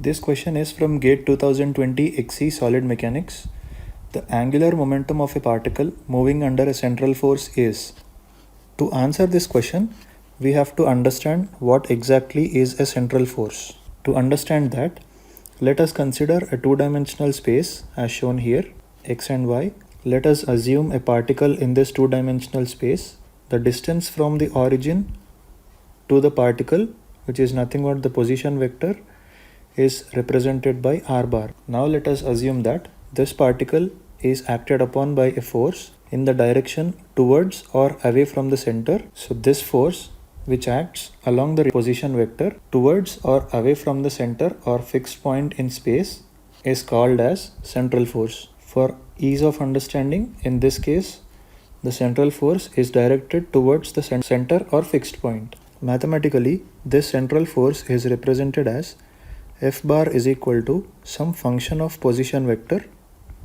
This question is from GATE 2020 XC Solid Mechanics. The angular momentum of a particle moving under a central force is. To answer this question, we have to understand what exactly is a central force. To understand that, let us consider a two-dimensional space as shown here, x and y. Let us assume a particle in this two-dimensional space. The distance from the origin to the particle, which is nothing but the position vector, is represented by r bar. Now let us assume that this particle is acted upon by a force in the direction towards or away from the center. So this force which acts along the position vector towards or away from the center or fixed point in space is called as central force. For ease of understanding, in this case, the central force is directed towards the center or fixed point. Mathematically, this central force is represented as F bar is equal to some function of position vector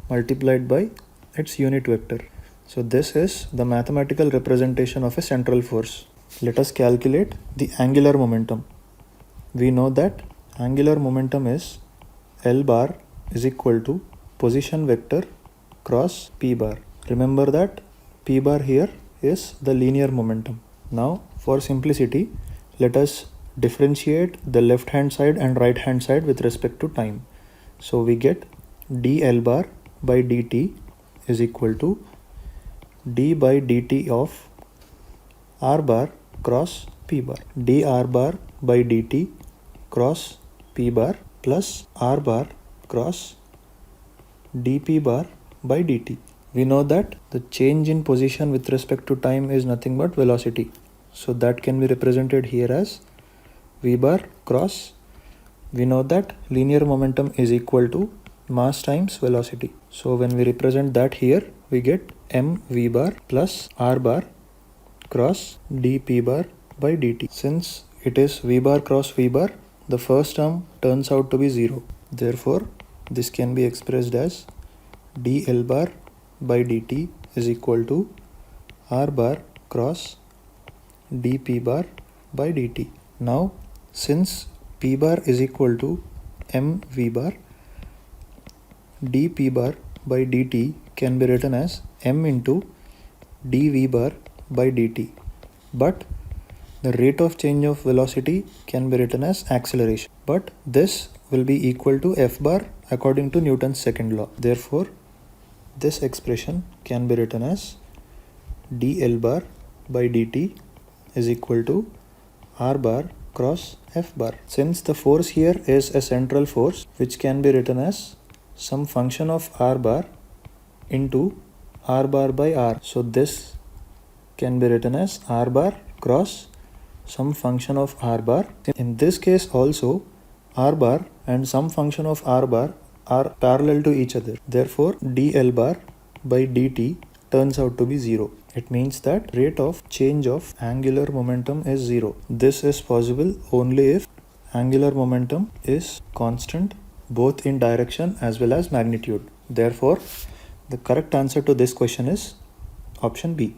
multiplied by its unit vector. So this is the mathematical representation of a central force. Let us calculate the angular momentum. We know that angular momentum is L bar is equal to position vector cross P bar. Remember that P bar here is the linear momentum. Now for simplicity, let us differentiate the left hand side and right hand side with respect to time. So we get dL bar by dt is equal to d by dt of r bar cross p bar. dr bar by dt cross p bar plus r bar cross dp bar by dt. We know that the change in position with respect to time is nothing but velocity. So that can be represented here as v bar cross. We know that linear momentum is equal to mass times velocity. So when we represent that here, we get m v bar plus r bar cross dp bar by dt. Since it is v bar cross v bar, the first term turns out to be 0. Therefore, this can be expressed as dl bar by dt is equal to r bar cross dp bar by dt. Now, since p bar is equal to m v bar, dp bar by dt can be written as m into dv bar by dt. But the rate of change of velocity can be written as acceleration. But this will be equal to f bar according to Newton's second law. Therefore, this expression can be written as dl bar by dt is equal to r bar cross f bar. Since the force here is a central force which can be written as some function of r bar into r bar by r. So this can be written as r bar cross some function of r bar. In this case also, r bar and some function of r bar are parallel to each other. Therefore, dl bar by dt turns out to be 0. It means that rate of change of angular momentum is 0. This is possible only if angular momentum is constant both in direction as well as magnitude. Therefore, the correct answer to this question is option B.